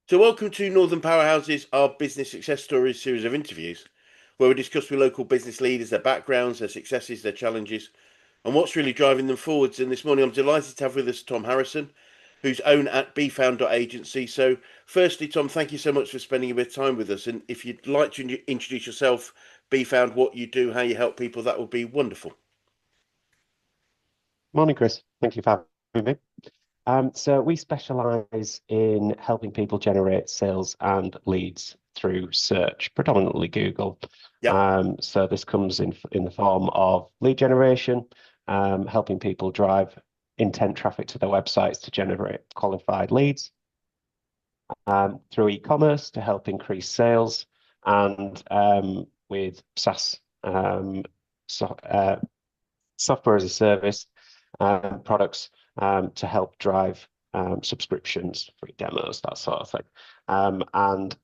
So, welcome to Northern Powerhouses, our business success stories series of interviews, where we discuss with local business leaders their backgrounds, their successes, their challenges, and what's really driving them forwards. And this morning, I'm delighted to have with us Tom Harrison, who's owned at beefound.agency. So, firstly, Tom, thank you so much for spending a bit of time with us. And if you'd like to introduce yourself, Beefound, what you do, how you help people, that would be wonderful. Morning, Chris. Thank you for having me. So we specialize in helping people generate sales and leads through search, predominantly Google. Yep. So this comes in the form of lead generation, helping people drive intent traffic to their websites to generate qualified leads, through e-commerce to help increase sales, and with SaaS, so, software as a service products, to help drive subscriptions, free demos, that sort of thing. And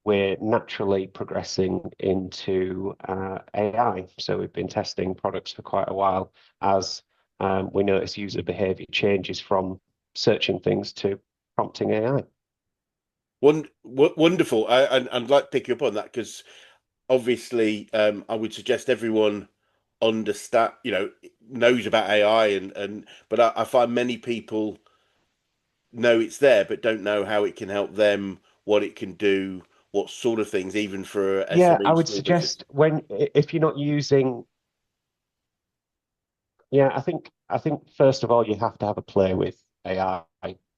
we're naturally progressing into AI. So we've been testing products for quite a while as we notice user behavior changes from searching things to prompting AI. Wonderful. I'd like to pick you up on that because obviously, I would suggest everyone understand, knows about AI but I find many people know it's there, but don't know how it can help them, what it can do, what sort of things, even for a Yeah, I SME would small business. suggest if you're not using, yeah, I think first of all you have to have a play with AI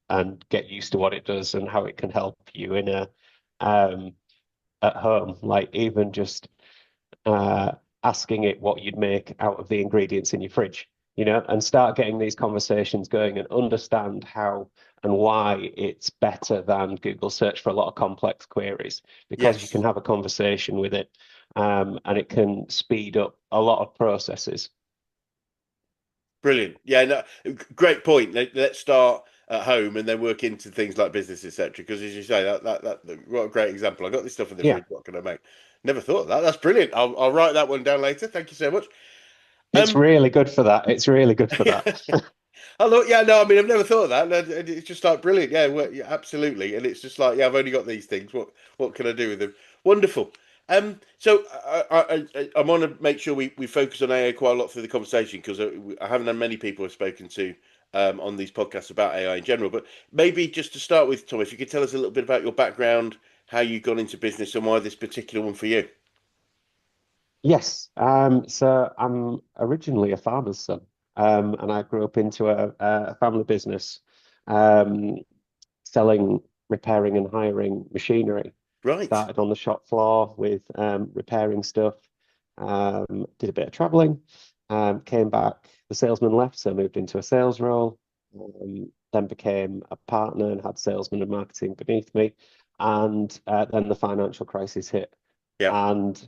and get used to what it does and how it can help you in a um at home. Like even just uh asking it what you'd make out of the ingredients in your fridge, and start getting these conversations going and understand how and why it's better than Google search for a lot of complex queries because you can Yes, have a conversation with it, and it can speed up a lot of processes. brilliant. Yeah, no, great point. Let's start at home and then work into things like business, etc. Because as you say, what a great example. I got this stuff in the Yeah. fridge. What can I make? Never thought of that. That's brilliant. I'll write that one down later. Thank you so much. It's Um, really good for that. It's really good for yeah. that. Hello, yeah, no, I mean, I've never thought of that. And it's just like brilliant, yeah, yeah, absolutely. And it's just like, yeah, I've only got these things. What can I do with them? Wonderful. So I want to make sure we focus on AI quite a lot through the conversation because I haven't had many people I've spoken to on these podcasts about AI in general. But maybe just to start with, Tom, if you could tell us a little bit about your background, how you got into business, and why this particular one for you. Yes. So I'm originally a farmer's son, and I grew up into a family business, um, selling, repairing, and hiring machinery. Right. Started on the shop floor with repairing stuff, did a bit of traveling, came back. The salesman left, so moved into a sales role, then became a partner and had salesman and marketing beneath me. And then the financial crisis hit, Yeah. and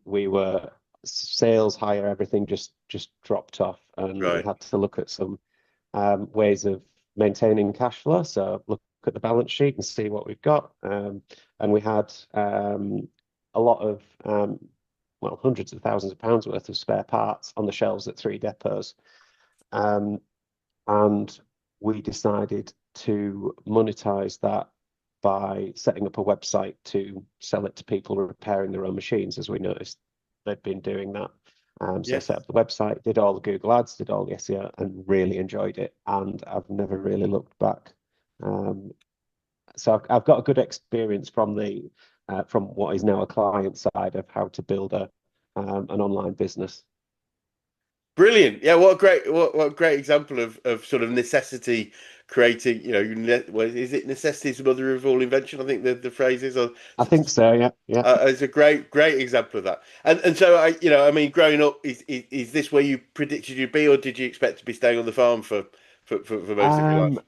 we were sales, hire, everything just dropped off, and we Right. had to look at some ways of maintaining cash flow. So look at the balance sheet and see what we've got. And we had a lot of, well, hundreds of thousands of pounds worth of spare parts on the shelves at three depots. Um, and we decided to monetize that by setting up a website to sell it to people repairing their own machines, as we noticed they'd been doing that. So Yes. set up the website, did all the Google ads, did all the SEO, and really enjoyed it. And I've never really looked back. Um, so I've got a good experience from the from what is now a client side of how to build an online business. Brilliant. Yeah, what a great example of sort of necessity creating, well, is it necessity is the mother of all invention? I think the phrase is, or I think so. Yeah, yeah. it's a great example of that. And so I mean, growing up, is this where you predicted you'd be, or did you expect to be staying on the farm for most of your Um, life?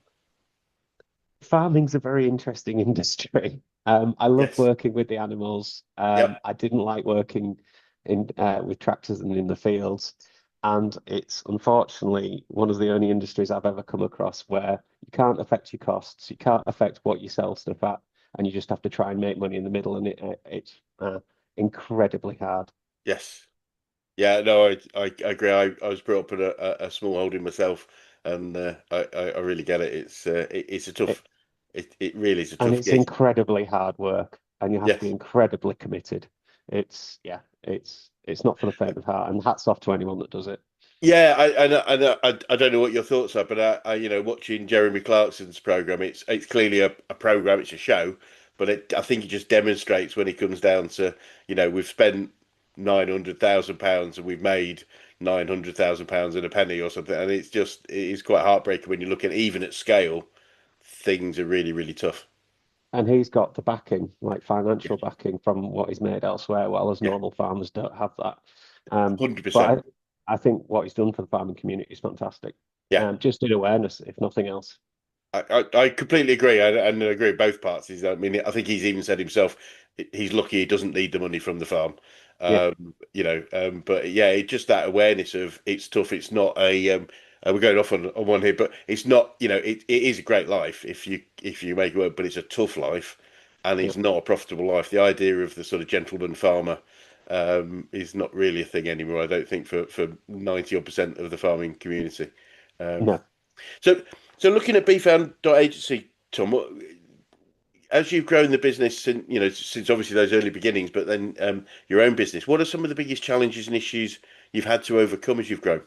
Farming's a very interesting industry. I love Yes. working with the animals. Yep. I didn't like working in with tractors and in the fields. And it's unfortunately one of the only industries I've ever come across where you can't affect your costs, you can't affect what you sell stuff at, and you just have to try and make money in the middle. And it's incredibly hard. Yes. Yeah, no, I agree. I was brought up in a small holding myself, and I really get it. It's a It, tough. it really is a And tough it's gig. incredibly hard work, and you have to Yeah. be incredibly committed. It's yeah, it's not for the faint of heart, and hats off to anyone that does it. Yeah, I don't know what your thoughts are, but watching Jeremy Clarkson's program, it's clearly a program, it's a show, but I think it just demonstrates when it comes down to, we've spent £900,000 and we've made £900,000 in a penny or something, and it is quite heartbreaking when you look at even at scale, things are really, really tough. And he's got the backing, like Yeah, financial backing from what he's made elsewhere, while as yeah, normal farmers don't have that. 100%. But I think what he's done for the farming community is fantastic. Yeah. Just in awareness, if nothing else. I completely agree, and I agree with both parties. I mean, I think he's even said himself he's lucky he doesn't need the money from the farm. Yeah, But yeah, it's just that awareness of it's tough. It's not we're going off on one here, but it's not, it is a great life if you make it work, but it's a tough life, and yeah, it's not a profitable life. The idea of the sort of gentleman farmer is not really a thing anymore. I don't think for 90% of the farming community. Um, no. so, so looking at beefound.agency, Tom, as you've grown the business since, since obviously those early beginnings, but then your own business, what are some of the biggest challenges and issues you've had to overcome as you've grown?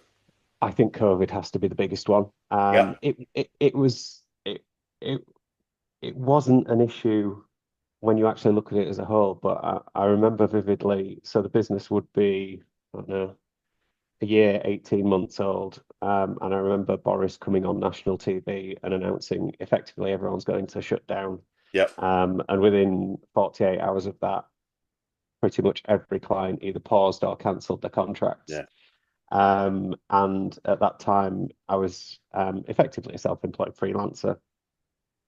I think COVID has to be the biggest one. Yeah, It it wasn't an issue when you actually look at it as a whole, but I remember vividly. So the business would be, I don't know, a year, 18 months old. And I remember Boris coming on national TV and announcing effectively everyone's going to shut down. yeah, And within 48 hours of that, pretty much every client either paused or cancelled their contracts. yeah. And at that time, I was effectively a self-employed freelancer.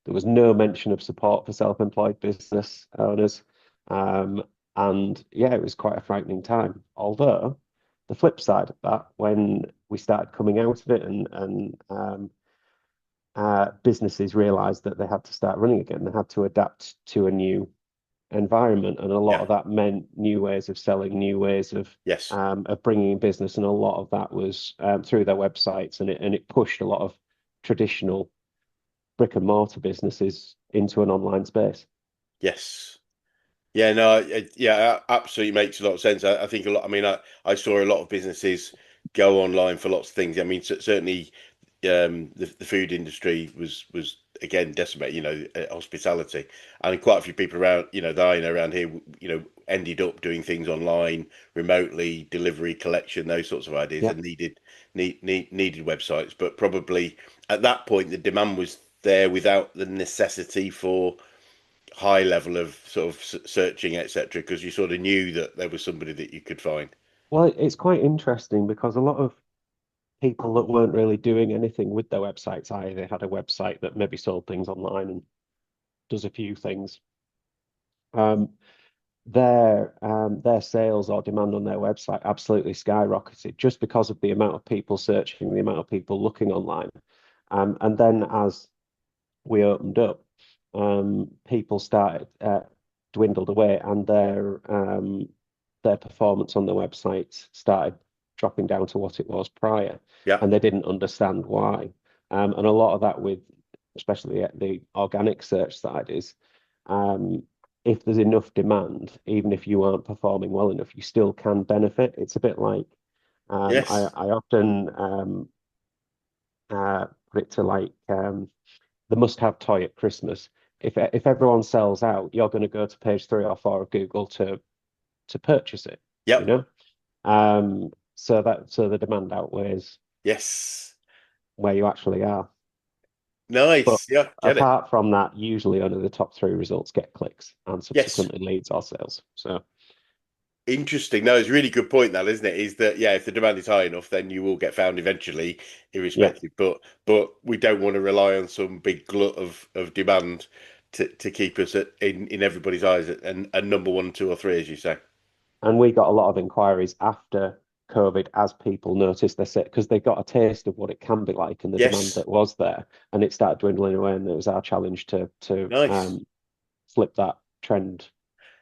There was no mention of support for self-employed business owners. Um, and yeah, it was quite a frightening time. Although the flip side of that, when we started coming out of it and businesses realized that they had to start running again, they had to adapt to a new environment, and a lot Yeah. of that meant new ways of selling, new ways Yes. of bringing in business, and a lot of that was through their websites, and it pushed a lot of traditional brick and mortar businesses into an online space. Yes. Yeah, no, yeah, absolutely makes a lot of sense. I think a lot. I mean, I saw a lot of businesses go online for lots of things. I mean, certainly, the food industry was again decimated. Hospitality, and quite a few people around, that I know around here, ended up doing things online, remotely, delivery, collection, those sorts of ideas, Yeah. and needed websites. But probably at that point, the demand was there without the necessity for high level of sort of searching, etc., because you sort of knew that there was somebody that you could find. Well, it's quite interesting because a lot of people that weren't really doing anything with their websites, either they had a website that maybe sold things online and does a few things. Um, their sales or demand on their website absolutely skyrocketed just because of the amount of people searching, the amount of people looking online. And then as we opened up, people started dwindled away, and their performance on the website started dropping down to what it was prior, Yeah. and they didn't understand why. And a lot of that with especially the organic search side is um, if there's enough demand, even if you aren't performing well enough, you still can benefit. It's a bit like Yes. I often put it to like the must-have toy at Christmas. If everyone sells out, you're going to go to page 3 or 4 of Google to purchase it, you Yep. know? So the demand outweighs Yes. where you actually are. But Nice. Yeah. Get it. apart from that, usually only the top 3 results get clicks and Yes. subsequently leads or sales. So Interesting. No, it's a really good point, that, isn't it? Is that, yeah, if the demand is high enough, then you will get found eventually, yeah, irrespective. But we don't want to rely on some big glut of demand to keep us in everybody's eyes and number one, two, or three, as you say. and we got a lot of inquiries after COVID as people noticed they said because they got a taste of what it can be like and the demand Yes. that was there, and it started dwindling away. And it was our challenge to Nice. flip that trend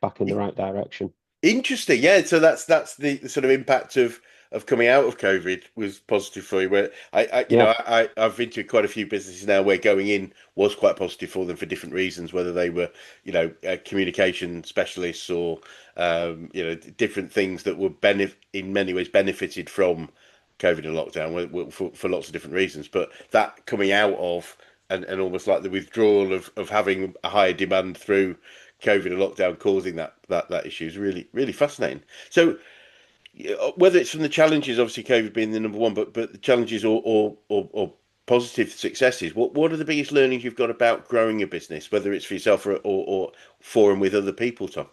back in the right direction. Interesting, yeah. So that's the sort of impact of of coming out of COVID was positive for you? Where Yeah. I've been to quite a few businesses now where going in was quite positive for them for different reasons, whether they were, communication specialists or, different things that were in many ways benefited from COVID and lockdown for lots of different reasons. But that coming out of and almost like the withdrawal of having a higher demand through COVID and lockdown causing that issue is really, really fascinating. So whether it's from the challenges, obviously COVID being the number one, but the challenges or positive successes, what are the biggest learnings you've got about growing a business, whether it's for yourself or for and with other people, Tom?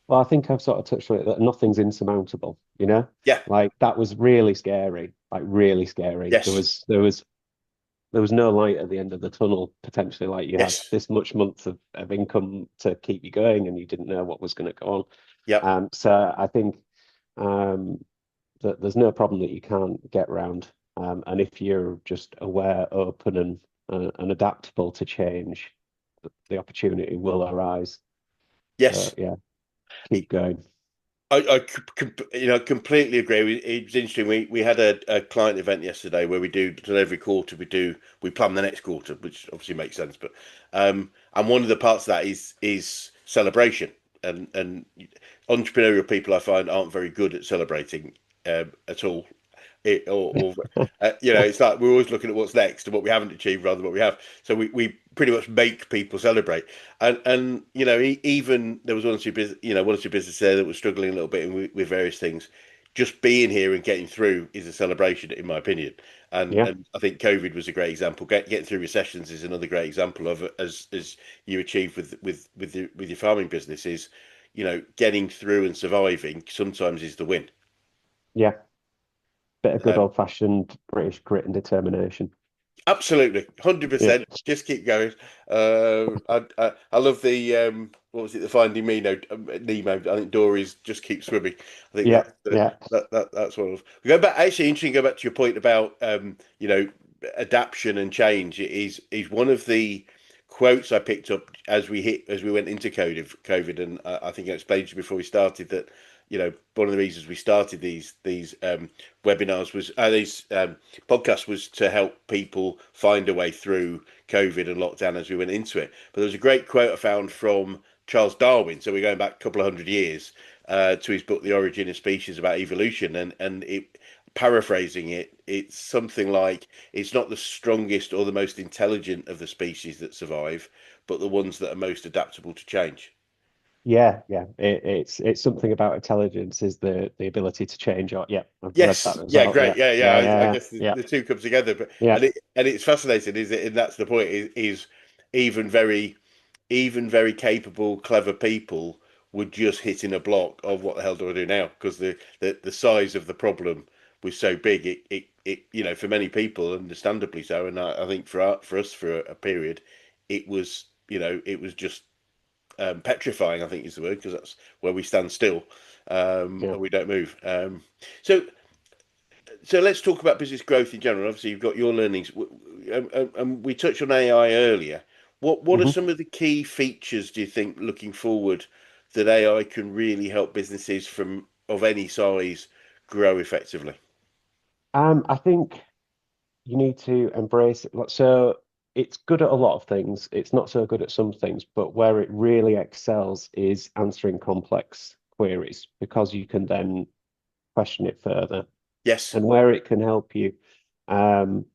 Well, I think I've sort of touched on it that nothing's insurmountable, you know? Yeah. Like that was really scary, like really scary. There Yes. was there was there was no light at the end of the tunnel, potentially. Like you had Yes. this much months of income to keep you going and you didn't know what was going to go on. Yep. So I think um that there's no problem that you can't get around. And if you're just aware, open, and adaptable to change, the opportunity will arise. So Yes. yeah, keep going. Completely agree. It was interesting. We had a client event yesterday where we do so every quarter we plan the next quarter, which obviously makes sense. But and one of the parts of that is celebration, and entrepreneurial people I find aren't very good at celebrating at all. It's like we're always looking at what's next and what we haven't achieved rather than what we have. So we pretty much make people celebrate. And even there was one or two businesses there that was struggling a little bit with various things. Just being here and getting through is a celebration, in my opinion. And Yeah, and I think COVID was a great example. Getting through recessions is another great example of it, as you achieved with your farming business is, getting through and surviving sometimes is the win. yeah. Bit of good Um, old-fashioned British grit and determination. Absolutely, Yeah, 100%. Just keep going. I love the what was it? The Finding Nemo. I think Dory's just keep swimming. I think yeah, that's yeah. that's one of. We go back. Actually, interesting. Go back to your point about adaptation and change. It is one of the quotes I picked up as we went into COVID, and I think I explained to you before we started that one of the reasons we started these webinars was these podcasts was to help people find a way through COVID and lockdown as we went into it. But there was a great quote I found from Charles Darwin. So we're going back a couple of hundred years to his book, The Origin of Species, about evolution, and it paraphrasing it, it's something like it's not the strongest or the most intelligent of the species that survive, but the ones that are most adaptable to change. Yeah, yeah. It's something about intelligence is the ability to change. Or yeah, I've read that Yes, as yeah, well. great, Yeah, yeah, yeah. yeah, I yeah, guess yeah, the two come together, but yeah, and it's fascinating, is it? And that's the point. Is even very capable, clever people would just hit in a block of what the hell do I do now? Because the size of the problem was so big. It for many people, understandably so, and I think for us for a period, it was it was just petrifying. I think is the word because that's where we stand still yeah. and we don't move. So so let's talk about business growth in general. Obviously, you've got your learnings, and we touched on AI earlier. What are hmm some of the key features do you think, looking forward, that AI can really help businesses from of any size grow effectively? I think you need to embrace it. So it's good at a lot of things. It's not so good at some things, but where it really excels is answering complex queries because you can then question it further. Yes, And where it can help you, um,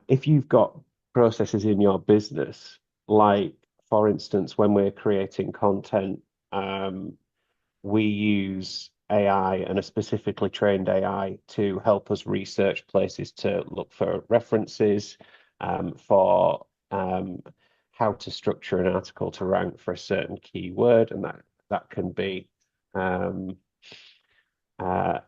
if you've got processes in your business, like for instance, when we're creating content, we use AI and a specifically trained AI to help us research places to look for references, for how to structure an article to rank for a certain keyword, and that can be um, uh,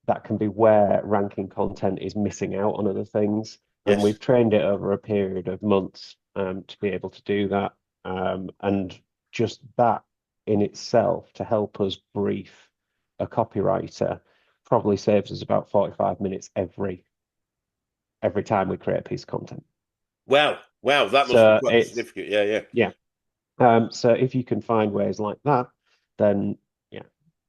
that can be where ranking content is missing out on other things. And yes. we've trained it over a period of months to be able to do that. And just that in itself to help us brief a copywriter probably saves us about 45 minutes every time we create a piece of content. Wow, wow, that must be So quite it's significant. Yeah, yeah, yeah. So if you can find ways like that, then yeah,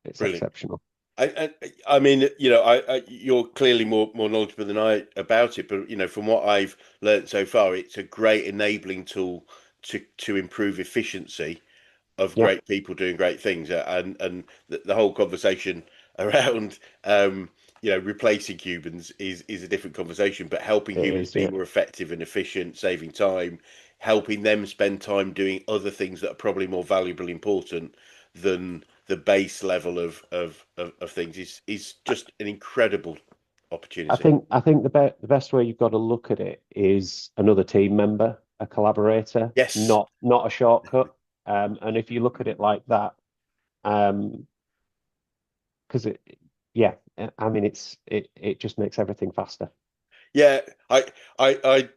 it's brilliant. exceptional. I mean, you're clearly more knowledgeable than I about it, but from what I've learned so far, it's a great enabling tool to improve efficiency of Yeah, great people doing great things, and the whole conversation around replacing humans is a different conversation, but helping it humans is. be Yeah, more effective and efficient, saving time, helping them spend time doing other things that are probably more valuable, important than the base level of things is just an incredible opportunity. I think the best way you've got to look at it is another team member, a collaborator, Yes. not a shortcut. And if you look at it like that, um, because yeah, I mean, it just makes everything faster. Yeah, I I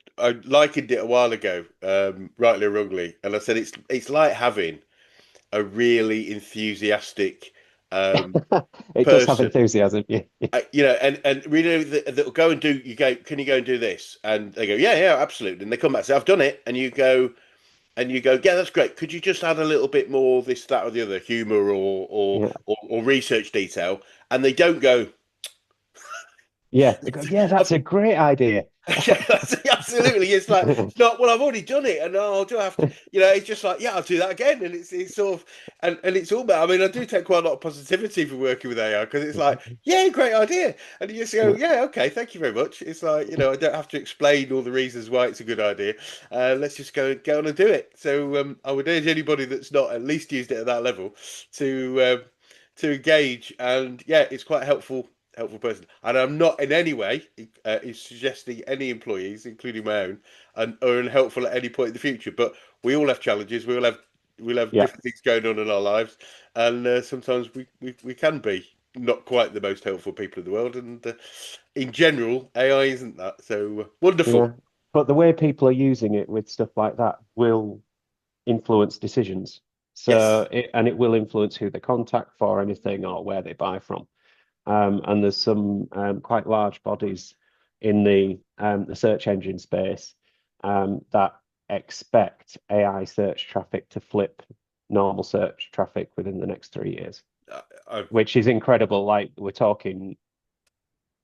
likened it a while ago, rightly or wrongly, and I said it's like having a really enthusiastic It does have person, enthusiasm. Yeah, and really that'll go and do. You go, can you go and do this? And they go, yeah, yeah, absolutely. And they come back and say, I've done it. And you go, yeah, that's great. Could you just add a little bit more this, that, or the other, humor yeah, or research detail? And they don't go. yeah. They go, yeah, that's a great idea. Yeah, absolutely. It's not. Well, I've already done it, and do I have to? It's just like, yeah, I'll do that again, and it's sort of, and it's all about. I mean, I do take quite a lot of positivity from working with AI because it's like, yeah, great idea, and you just go, Yeah, yeah, okay, thank you very much. It's like, I don't have to explain all the reasons why it's a good idea. Let's just go on and do it. So, I would urge anybody that's not at least used it at that level to engage, and yeah, it's quite helpful person. And I'm not in any way is suggesting any employees, including my own, are unhelpful at any point in the future. But we all have challenges. We'll have yeah, different things going on in our lives, and sometimes we can be not quite the most helpful people in the world. And in general, AI isn't that. So wonderful. yeah. But the way people are using it with stuff like that will influence decisions. Yes. And it will influence who they contact for anything or where they buy from. And there's some quite large bodies in the search engine space that expect AI search traffic to flip normal search traffic within the next 3 years, I, which is incredible. Like we're talking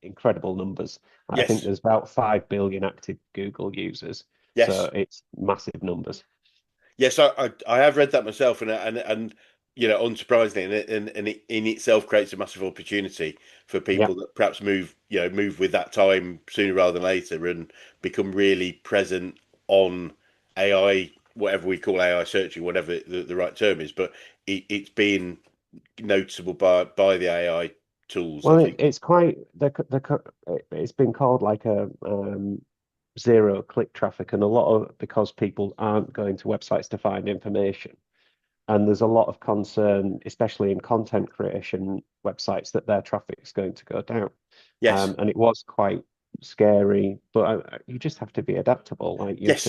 incredible numbers. I think yes. there's about 5 billion active Google users, so Yes. it's massive numbers. Yes, I have read that myself, and unsurprisingly, and it in itself creates a massive opportunity for Yeah, people that perhaps move with that time sooner rather than later and become really present on AI, whatever we call AI searching, whatever the right term is, but it's being noticeable by the AI tools, I well, think. it's quite it's been called like a zero click traffic, and a lot of because people aren't going to websites to find information, and there's a lot of concern, especially in content creation websites, that their traffic's going to go down. Yes, And it was quite scary, but you just have to be adaptable. Like yes,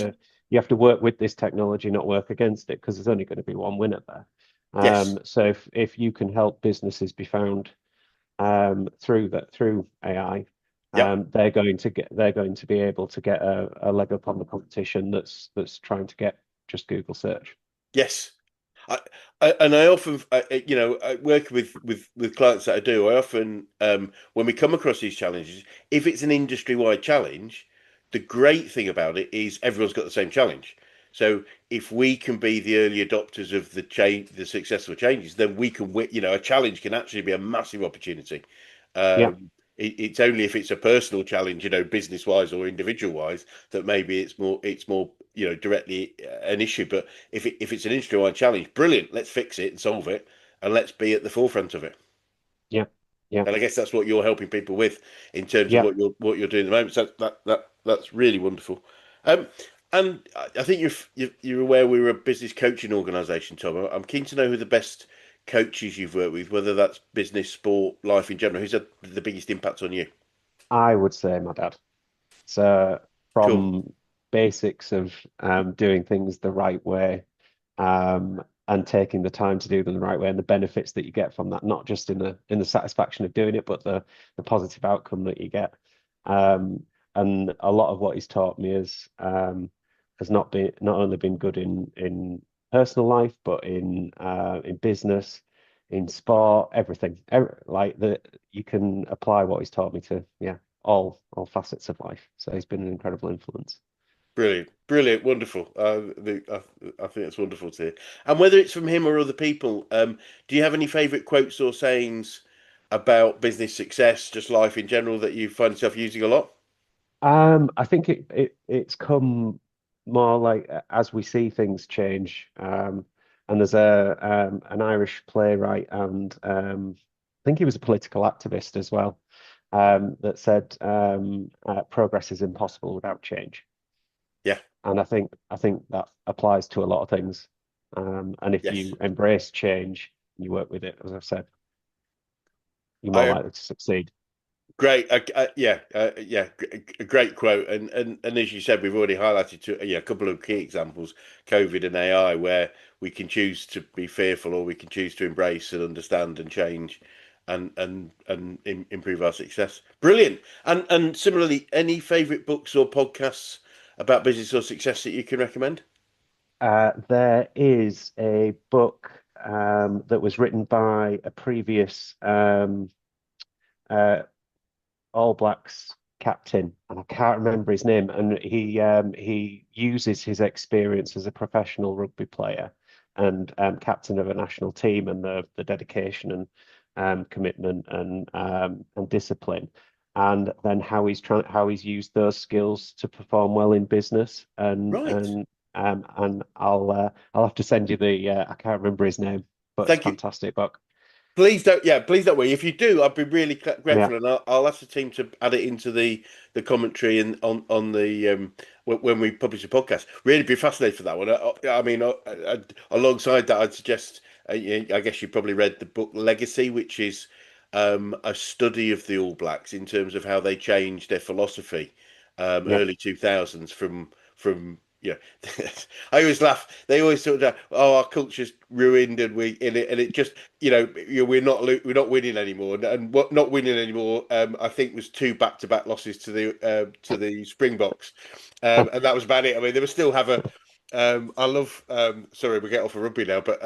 you have to work with this technology, not work against it, because there's only going to be one winner there. yes, So if you can help businesses be found through AI, yep, they're going to be able to get a leg up on the competition that's trying to get just Google search. yes. I, and I often, working with clients that I do, I often, when we come across these challenges, if it's an industry-wide challenge, the great thing about it is everyone's got the same challenge. So if we can be the early adopters of the change, the successful changes, then we can, a challenge can actually be a massive opportunity. Yeah, It's only if it's a personal challenge, business wise or individual wise, that maybe it's more directly an issue. But if it's an industry wide challenge, brilliant. Let's fix it and solve it, and let's be at the forefront of it. yeah, yeah, And I guess that's what you're helping people with in terms of yeah. what you're doing at the moment. So that's really wonderful. Um, and I think you're aware we're a business coaching organisation, Tom. I'm keen to know who the best coaches you've worked with, whether that's business, sport, life in general. Who's had the biggest impact on you? I would say my dad. So Cool. from basics of doing things the right way, and taking the time to do them the right way, and the benefits that you get from that, not just in the satisfaction of doing it, but the positive outcome that you get. And a lot of what he's taught me has not only been good in personal life, but in business, in sport, everything. Like you can apply what he's taught me to, yeah, all facets of life. So he's been an incredible influence. Brilliant, brilliant, wonderful. I think it's wonderful to hear. And whether it's from him or other people, do you have any favourite quotes or sayings about business success, just life in general, that you find yourself using a lot? I think it's come more like as we see things change. And there's a an Irish playwright and I think he was a political activist as well, that said progress is impossible without change. Yeah, And I think that applies to a lot of things. And if yes. you embrace change, you work with it, as I've said, you're more I likely to succeed. Great, a great quote, and as you said, we've already highlighted a couple of key examples, COVID and AI, where we can choose to be fearful, or we can choose to embrace and understand and change, and improve our success. Brilliant, and similarly, any favourite books or podcasts about business or success that you can recommend? There is a book that was written by a previous uh, All Blacks captain, and I can't remember his name. And he uses his experience as a professional rugby player and captain of a national team, and the dedication and commitment and discipline, and then how he's used those skills to perform well in business. Right. And I'll have to send you the I can't remember his name, but it's a Thank you. fantastic book. Please don't, yeah, please don't worry. If you do, I'd be really Yeah, grateful, and I'll ask the team to add it into the commentary and on the when we publish the podcast. Really be fascinated for that one. I mean, alongside that, I'd suggest. I guess you probably read the book Legacy, which is a study of the All Blacks in terms of how they changed their philosophy, yeah. early 2000s from I always laugh. They always sort of, oh, our culture's ruined, and it just, we're not winning anymore, and what not winning anymore, I think was two back-to-back losses to the Springboks, and that was about it. I mean, they will still have a. I love. Sorry, we get off of rugby now, but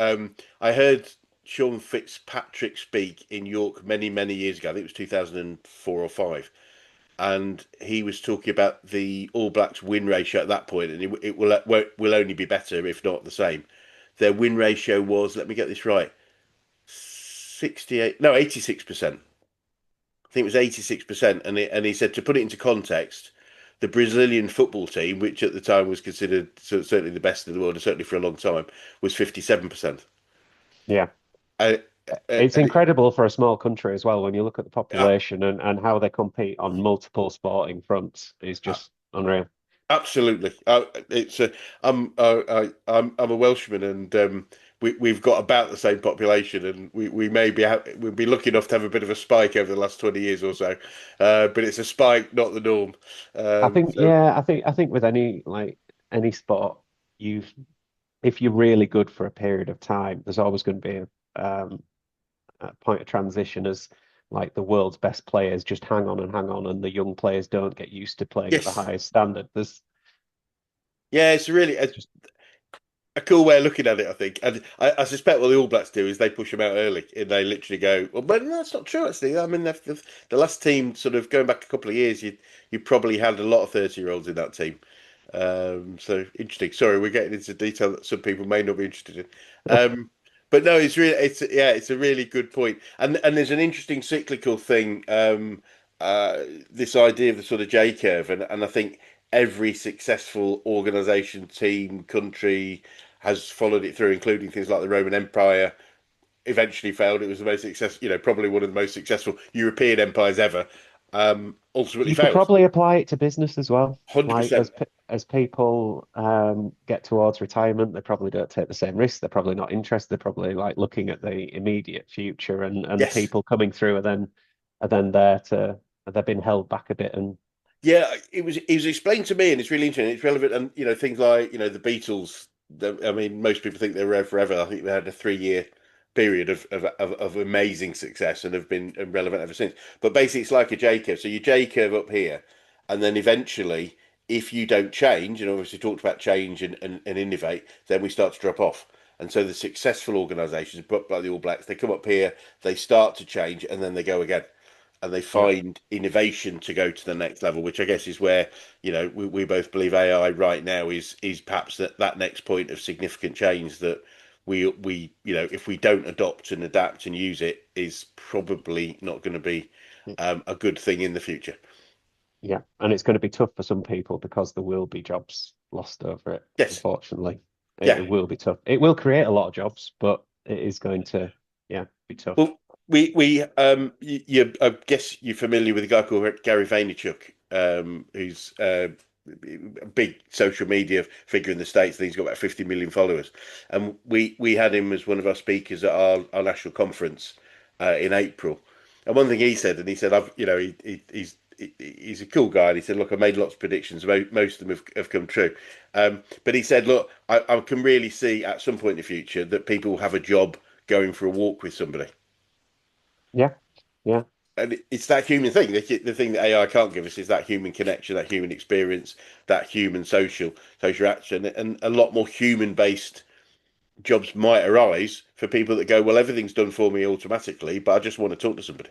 I heard Sean Fitzpatrick speak in York many many years ago. I think it was 2004 or five, and he was talking about the All Blacks win ratio at that point, and it will only be better if not the same. Their win ratio was, let me get this right, 68, no, 86%. I think it was 86%, and he said, to put it into context, the Brazilian football team, which at the time was considered certainly the best in the world, and certainly for a long time, was 57%. Yeah. Uh, It's and incredible for a small country as well when you look at the uh, population and how they compete on multiple sporting fronts is just unreal. Absolutely. It's I'm a Welshman, and we've got about the same population, and we may be we'll be lucky enough to have a bit of a spike over the last 20 years or so, but it's a spike, not the norm. I think So yeah, I think with any sport, you if you're really good for a period of time, there's always going to be a point of transition as like the world's best players just hang on, and the young players don't get used to playing at the yes, highest standard. There's yeah, it's really just a cool way of looking at it, I think. And I suspect what the All Blacks do is they push them out early, and they literally go, well, but no, that's not true, actually. I mean, the last team, sort of going back a couple of years, you probably had a lot of 30-year-olds in that team. So interesting. Sorry, we're getting into detail that some people may not be interested in. But no, it's a really good point. And there's an interesting cyclical thing. This idea of the sort of J curve, and I think every successful organization, team, country has followed it through, including things like the Roman Empire. Eventually failed. It was the most successful, probably one of the most successful European empires ever. Ultimately you could failed. probably apply it to business as well. Like 100%. as people get towards retirement, they probably don't take the same risks. They're probably not interested. They're probably like looking at the immediate future, and Yes. people coming through are then there to they've been held back a bit. And Yeah, it was explained to me, and it's really interesting. It's relevant, and things like the Beatles. I mean, most people think they were around forever. I think they had a 3 year period of amazing success and have been relevant ever since. But basically, it's like a J curve. So you J curve up here, and then eventually, if you don't change, and obviously talked about change and innovate, then we start to drop off. And so the successful organisations, but by the All Blacks, they come up here, they start to change, and then they go again, and they Yeah, find innovation to go to the next level, which I guess is where we both believe AI right now is perhaps that next point of significant change that we if we don't adopt and adapt and use it is probably not going to be a good thing in the future. yeah. And it's going to be tough for some people because there will be jobs lost over it, Yes, unfortunately. It yeah. will be tough. It will create a lot of jobs, but it is going to, yeah, be tough. Well, I guess you're familiar with a guy called Gary Vaynerchuk, who's a big social media figure in the States. I think he's got about 50 million followers, and we had him as one of our speakers at our national conference in April. And one thing he said, I've he's a cool guy, and he said, look, I made lots of predictions. Most of them have come true. But he said, look, I can really see at some point in the future that people will have a job going for a walk with somebody. Yeah, yeah, And it's that human thing. The thing that AI can't give us is that human connection, that human experience, that human social action, and a lot more human based jobs might arise for people that go, well, everything's done for me automatically, but I just want to talk to somebody.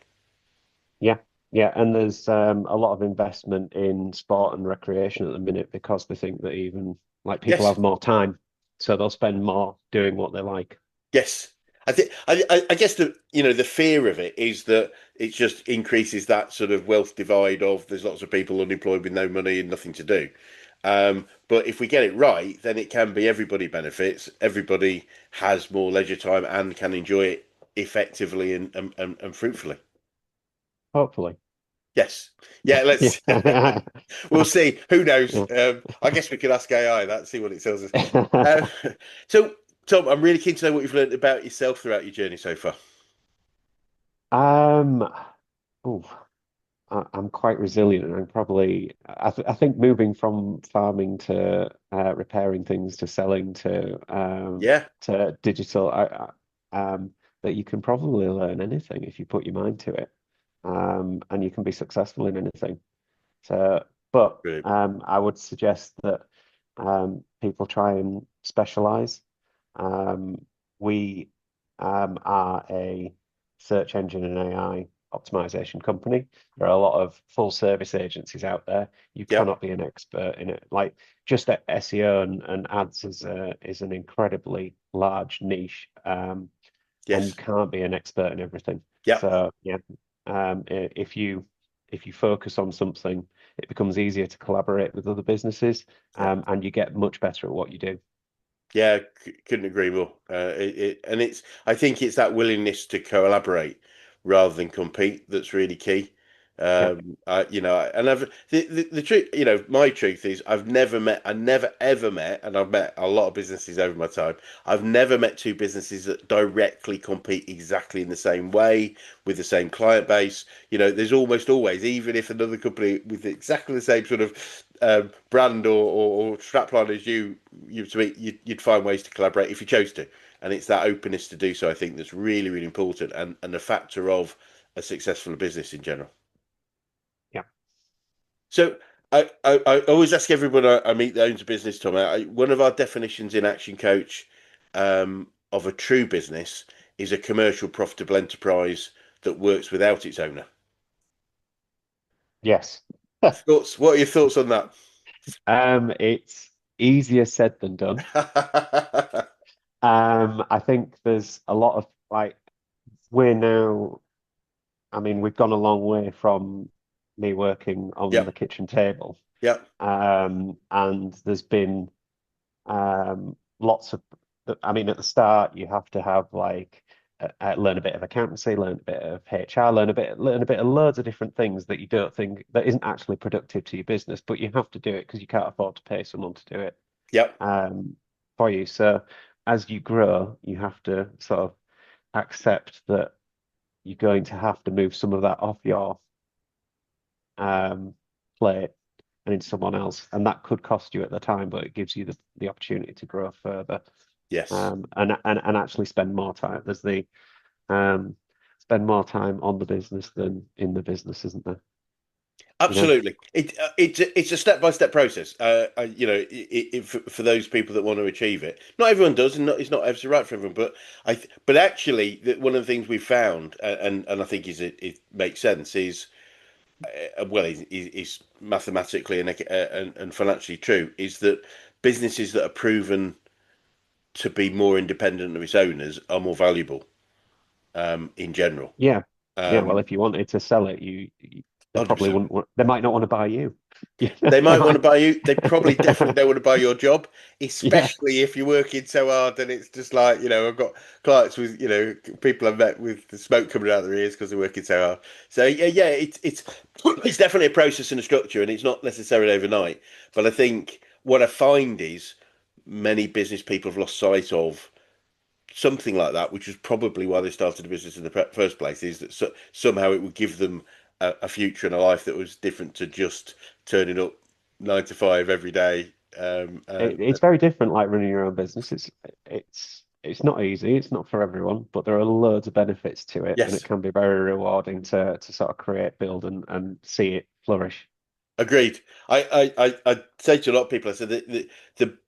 yeah, yeah. And there's a lot of investment in sport and recreation at the minute because they think that even like people Yes, have more time, so they'll spend more doing what they like. yes. I think I guess the fear of it is that it just increases that sort of wealth divide of there's lots of people unemployed with no money and nothing to do. But if we get it right, then it can be everybody benefits, everybody has more leisure time and can enjoy it effectively and fruitfully. Hopefully. Yes. Yeah, let's Yeah. we'll see. Who knows? Yeah. I guess we could ask AI that, see what it tells us. Um, so Tom, I'm really keen to know what you've learned about yourself throughout your journey so far. Um, ooh, I'm quite resilient, and I'm probably I think moving from farming to repairing things to selling Yeah. to digital, that you can probably learn anything if you put your mind to it, and you can be successful in anything. So, but Brilliant. I would suggest that people try and specialize. We are a search engine and AI optimization company. There are a lot of full service agencies out there. You Yep. cannot be an expert in it. Like just SEO and ads is an incredibly large niche, and you Yes. can't be an expert in everything. Yep. So yeah, if you focus on something, it becomes easier to collaborate with other businesses, Yep. and you get much better at what you do. Yeah, couldn't agree more. And I think it's that willingness to collaborate rather than compete that's really key. Yeah, And the truth, my truth is I never ever met, and I've met a lot of businesses over my time. I've never met two businesses that directly compete exactly in the same way with the same client base. There's almost always, even if another company with exactly the same sort of brand or strapline as you'd find ways to collaborate if you chose to. And it's that openness to do so, I think, that's really, really important and a factor of a successful business in general. yeah, So I always ask everyone I meet that owns a business, Tom. One of our definitions in Action Coach of a true business is a commercial profitable enterprise that works without its owner. yes. Thoughts? What are your thoughts on that? It's easier said than done. I think there's a lot of like we're now. I mean, we've gone a long way from me working on the Yep, kitchen table, yep, and there's been lots of I mean at the start you have to have like learn a bit of accountancy, learn a bit of HR, learn a bit of loads of different things that you don't think that isn't actually productive to your business, but you have to do it because you can't afford to pay someone to do it yep. um, for you. So as you grow you have to sort of accept that you're going to have to move some of that off your um, plate and into someone else, and that could cost you at the time, but it gives you the opportunity to grow further, Yes. and actually spend more time. There's the spend more time on the business than in the business, isn't there? you know? Absolutely. It's a step by step process. For those people that want to achieve it, not everyone does, and it's not absolutely right for everyone. But but actually, one of the things we found, and I think it makes sense, is is mathematically and financially true, is that businesses that are proven to be more independent of its owners are more valuable, in general. Yeah. Yeah. Well, Um, if you wanted to sell it, they probably 100%. wouldn't want, they might not want to buy you. They They might want to might. buy you. They probably definitely don't want to buy your job, Yeah. especially if you're working so hard. And it's just like, I've got clients with, people I've met with the smoke coming out of their ears because they're working so hard. So yeah, it's definitely a process and a structure, and it's not necessarily overnight. But I think what I find is many business people have lost sight of something like that, which was probably why they started a business in the first place, is that somehow it would give them a future and a life that was different to just turning up 9 to 5 every day. It's very different, like running your own business. It's not easy. It's not for everyone, but there are loads of benefits to it, and it Yes, can be very rewarding to sort of create, build, and see it flourish. agreed. I say to a lot of people, I said that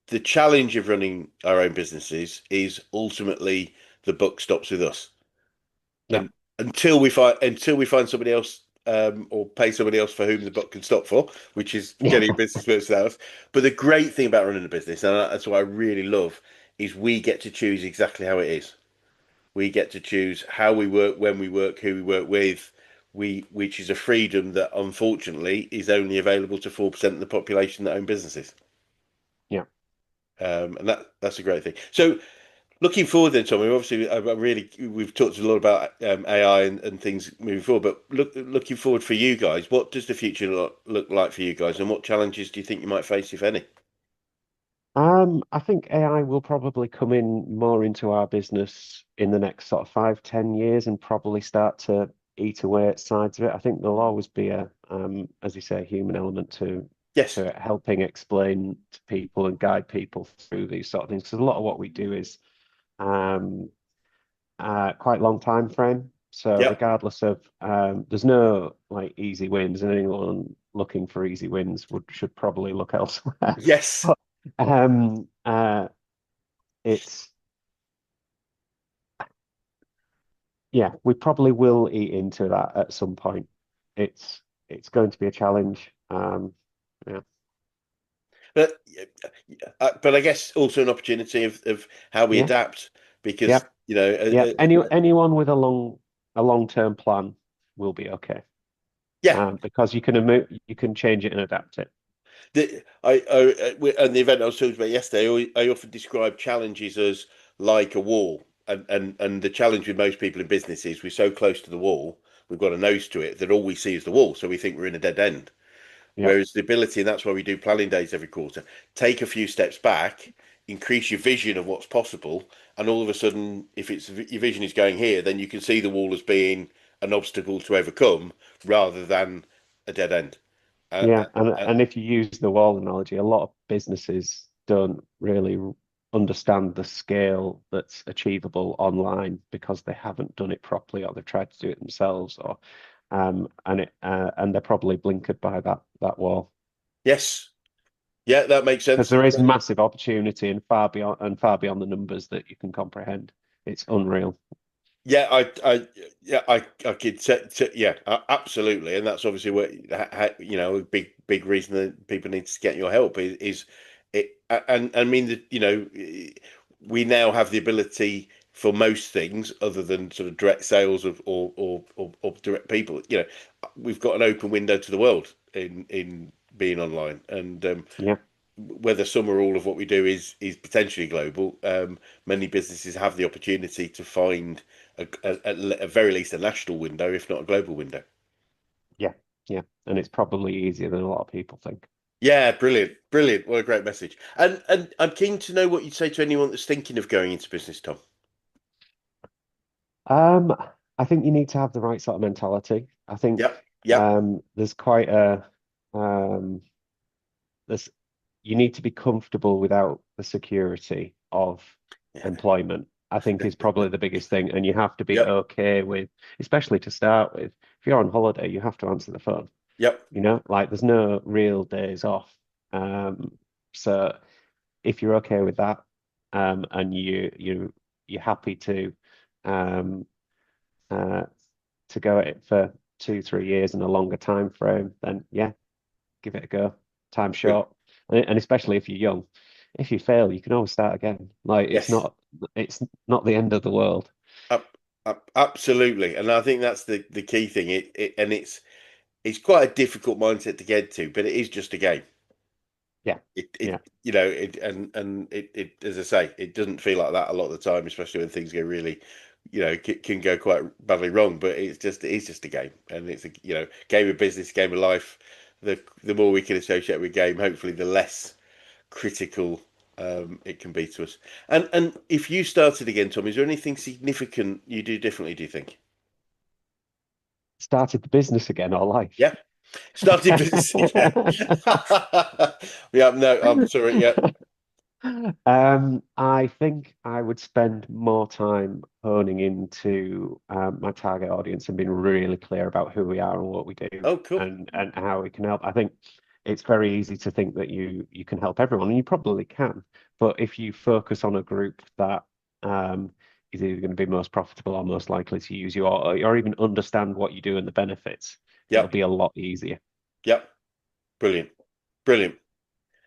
the challenge of running our own businesses is ultimately the buck stops with us. Yeah. And until we find somebody else, or pay somebody else for whom the buck can stop for, which is Yeah. getting a business person else. But the great thing about running a business, and that's what I really love, is we get to choose exactly how it is. We get to choose how we work, when we work, who we work with. Which is a freedom that unfortunately is only available to 4% of the population that own businesses. Yeah. And that's a great thing. So looking forward then, Tommy, obviously, we've talked a lot about AI and things moving forward, but looking forward for you guys, what does the future look like for you guys, and what challenges do you think you might face, if any? I think AI will probably come in more into our business in the next sort of 5, 10 years and probably start to eat away at sides of it. I think there'll always be as you say, a human element Yes. to helping explain to people and guide people through these sort of things. Because a lot of what we do is um, quite long time frame. So Yep. regardless of there's no like easy wins, and anyone looking for easy wins should probably look elsewhere. Yes. But um, it's yeah, we probably will eat into that at some point. It's going to be a challenge. Yeah, But but I guess also an opportunity of how we yeah, adapt, because yeah, yeah. Anyone with a long-term plan will be okay. yeah. Because you can change it and adapt it. And the event I was talking about yesterday, I often describe challenges as like a wall, and the challenge with most people in business is we're so close to the wall, we've got a nose to it, that all we see is the wall, so we think we're in a dead end. Yeah, Whereas the ability, and that's why we do planning days every quarter, take a few steps back, increase your vision of what's possible, and all of a sudden, if it's your vision is going here, then you can see the wall as being an obstacle to overcome rather than a dead end. yeah. Uh, uh, And if you use the wall analogy, a lot of businesses don't really understand the scale that's achievable online because they haven't done it properly, or they've tried to do it themselves, or and they're probably blinkered by that wall. yes. Yeah, that makes Because sense. there is massive opportunity and far beyond the numbers that you can comprehend. It's unreal. Yeah, I could yeah, absolutely, and that's obviously what a big reason that people need to get your help is it, and I mean that we now have the ability for most things other than sort of direct sales of or direct people. We've got an open window to the world in being online, and Yeah, whether some or all of what we do is potentially global, many businesses have the opportunity to find at very least a national window, if not a global window. yeah, yeah. And it's probably easier than a lot of people think. Yeah, brilliant, brilliant. What a great message. And I'm keen to know what you'd say to anyone that's thinking of going into business, Tom. Um, I think you need to have the right sort of mentality. I think Yep, yep. there's quite a um, there's you need to be comfortable without the security of Yeah, employment. I think is probably the biggest thing, and you have to be yep. okay with, especially to start with. If you're on holiday, you have to answer the phone. Yep. Like there's no real days off. Um, so if you're okay with that, and you're happy um, uh, to go at it for 2, 3 years in a longer time frame, then yeah, give it a go. Time's Good. short, and especially if you're young. If you fail, you can always start again. Like Yes. it's not the end of the world. Absolutely. And I think that's the key thing. And it's quite a difficult mindset to get to, but it is just a game. Yeah, It yeah, and it as I say, it doesn't feel like that a lot of the time, especially when things go really, can go quite badly wrong. But it's just a game, and it's a game of business, game of life. The more we can associate with game, hopefully, the less critical it can be to us. And if you started again, Tom, is there anything significant you do differently? Do you think? started the business again or life. Yeah, started business again. Yeah, no, I'm sorry. Yeah, I think I would spend more time honing into my target audience and being really clear about who we are and what we do oh, cool. and how we can help. I think it's very easy to think that you can help everyone, and you probably can. But if you focus on a group that is either going to be most profitable or most likely to use you, or even understand what you do and the benefits, it'll Yep, be a lot easier. yep. Brilliant, brilliant.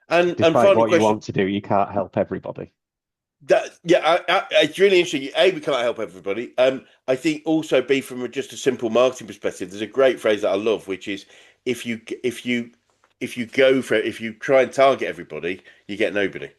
And Despite final what you question. want to do, you can't help everybody. That yeah, it's really interesting. A, we can't help everybody. I think also B from just a simple marketing perspective. There's a great phrase that I love, which is if you if you if you go for it, if you try and target everybody, you get nobody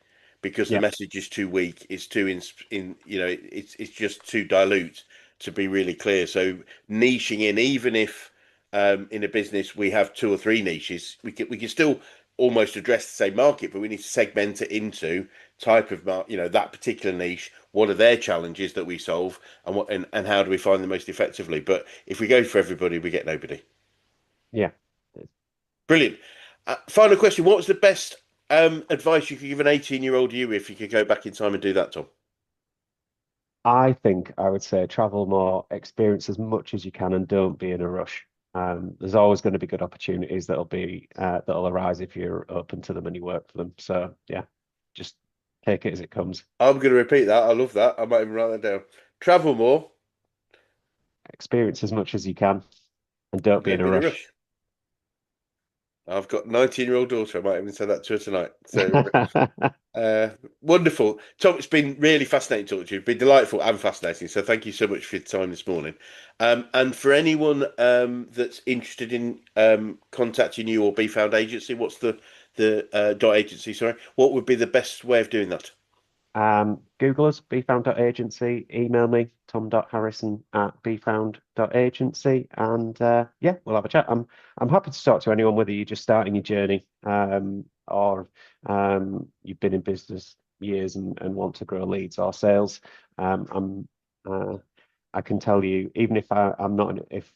because the Yeah, message is too weak. It's too in it's just too dilute to be really clear. So niching in, even if in a business we have two or three niches, we can still almost address the same market, but we need to segment it into type of that particular niche. What are their challenges that we solve, and how do we find them most effectively? But if we go for everybody, we get nobody. yeah. Brilliant. Final question: what was the best advice you could give an 18-year-old you if you could go back in time and do that, Tom? I think I would say travel more, experience as much as you can, and don't be in a rush. There's always going to be good opportunities that'll arise if you're open to them and you work for them. So yeah, just take it as it comes. I'm going to repeat that. I love that. I might even write that down. Travel more Experience as much as you can, and don't and be in don't a be in a rush. rush. I've got a 19-year-old daughter. I might even say that to her tonight. So wonderful. Tom, it's been really fascinating talking to you. It's been delightful and fascinating. So thank you so much for your time this morning. And for anyone that's interested in contacting you or beefound agency, what's the dot agency, sorry. What would be the best way of doing that? Google us, beefound.agency, email me, tom.harrison@beefound.agency, and yeah, we'll have a chat. I'm happy to talk to anyone, whether you're just starting your journey, or you've been in business years and want to grow leads or sales. I can tell you, even if if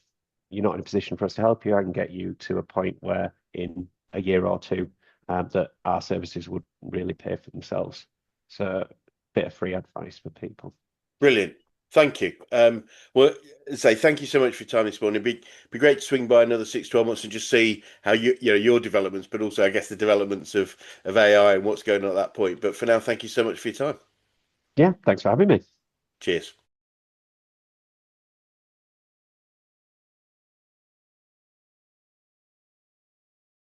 you're not in a position for us to help you, I can get you to a point where in a year or two, that our services would really pay for themselves. So, a bit of free advice for people. Brilliant. Thank you. Well, say thank you so much for your time this morning. Be great to swing by another 6, 12 months and just see how your developments, but also I guess the developments of AI and what's going on at that point. But for now, thank you so much for your time. Yeah, thanks for having me. Cheers.